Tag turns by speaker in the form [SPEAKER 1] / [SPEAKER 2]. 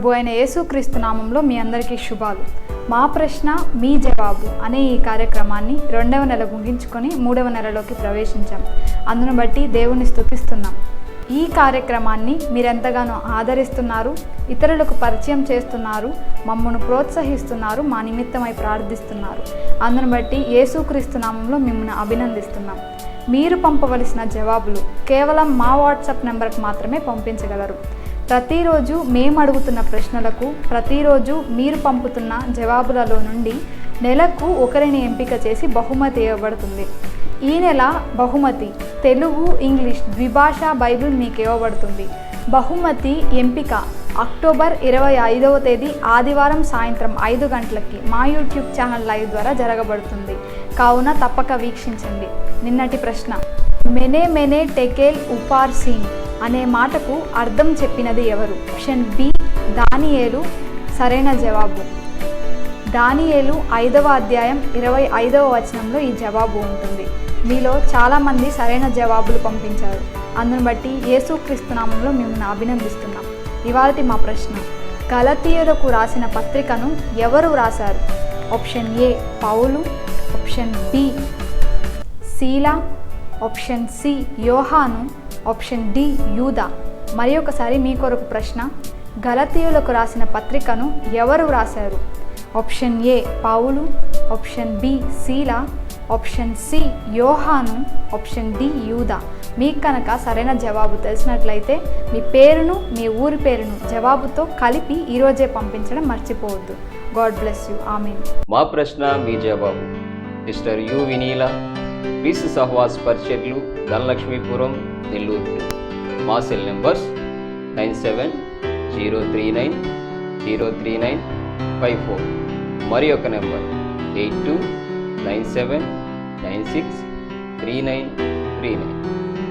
[SPEAKER 1] ప్రభు అయిన యేసుక్రీస్తు నామంలో మీ అందరికీ శుభాలు. మా ప్రశ్న మీ జవాబు అనే ఈ కార్యక్రమాన్ని 2వ నెల ముగించుకొని 3వ నెలలోకి ప్రవేశించాం. అందును బట్టి దేవుని స్తుతిస్తున్నాం. ఈ కార్యక్రమాన్ని మీరెంతగానో ఆదరిస్తున్నారు, ఇతరులకు పరిచయం చేస్తున్నారు, మమ్మల్ని ప్రోత్సహిస్తున్నారు, మా నిమిత్తమై ప్రార్థిస్తున్నారు. అందును బట్టి యేసుక్రీస్తు నామంలో మిమ్మల్ని అభినందిస్తున్నాం. మీరు పంపవలసిన జవాబులు కేవలం మా వాట్సాప్ నెంబర్కి మాత్రమే పంపించగలరు. ప్రతిరోజు మేము అడుగుతున్న ప్రశ్నలకు ప్రతిరోజు మీరు పంపుతున్న జవాబులలో నుండి నెలకు ఒకరిని ఎంపిక చేసి బహుమతి ఇవ్వబడుతుంది. ఈ నెల బహుమతి తెలుగు, ఇంగ్లీష్ ద్విభాషా బైబిల్ మీకు ఇవ్వబడుతుంది. బహుమతి ఎంపిక అక్టోబర్ 25వ తేదీ ఆదివారం సాయంత్రం 5 గంటలకి మా యూట్యూబ్ ఛానల్ లైవ్ ద్వారా జరగబడుతుంది. కావున తప్పక వీక్షించండి. నిన్నటి ప్రశ్న, మెనే మెనే టెకేల్ ఉపార్ సింగ్ అనే మాటకు అర్థం చెప్పినది ఎవరు? ఆప్షన్ బి దానియేలు. సరైన జవాబు దానియేలు 5వ అధ్యాయం 25వ వచనంలో ఈ జవాబు ఉంటుంది. మీలో చాలామంది సరైన జవాబులు పంపించారు. అందును బట్టి యేసుక్రీస్తు నామంలో మిమ్మల్ని అభినందిస్తున్నాం. ఇవాల్టి మా ప్రశ్న, గలతీయులకు రాసిన పత్రికను ఎవరు రాశారు? ఆప్షన్ ఏ పౌలు, ఆప్షన్ బి శీలా, ఆప్షన్ సి యోహాను, ఆప్షన్ డి యూదా. మరి ఒకసారి మీ కొరకు ప్రశ్న, గలతీయులకు రాసిన పత్రికను ఎవరు రాశారు? ఆప్షన్ ఏ పౌలు, ఆప్షన్ బి శీలా, ఆప్షన్ సి యోహాను, ఆప్షన్ డి యూదా. మీకు కనుక సరైన జవాబు తెలిసినట్లయితే మీ పేరును, మీ ఊరి పేరును జవాబుతో కలిపి ఈరోజే పంపించడం మర్చిపోవద్దు. God bless you. ఆమేన్.
[SPEAKER 2] మా ప్రశ్న మీ జవాబు. Sister U Vinila, peace Sahavas పరిచర్లు, ధనలక్ష్మీపురం, నెల్లూరు. మా సెల్ నెంబర్స్ 9703903954. మరి ఒక నెంబర్ 8297963939.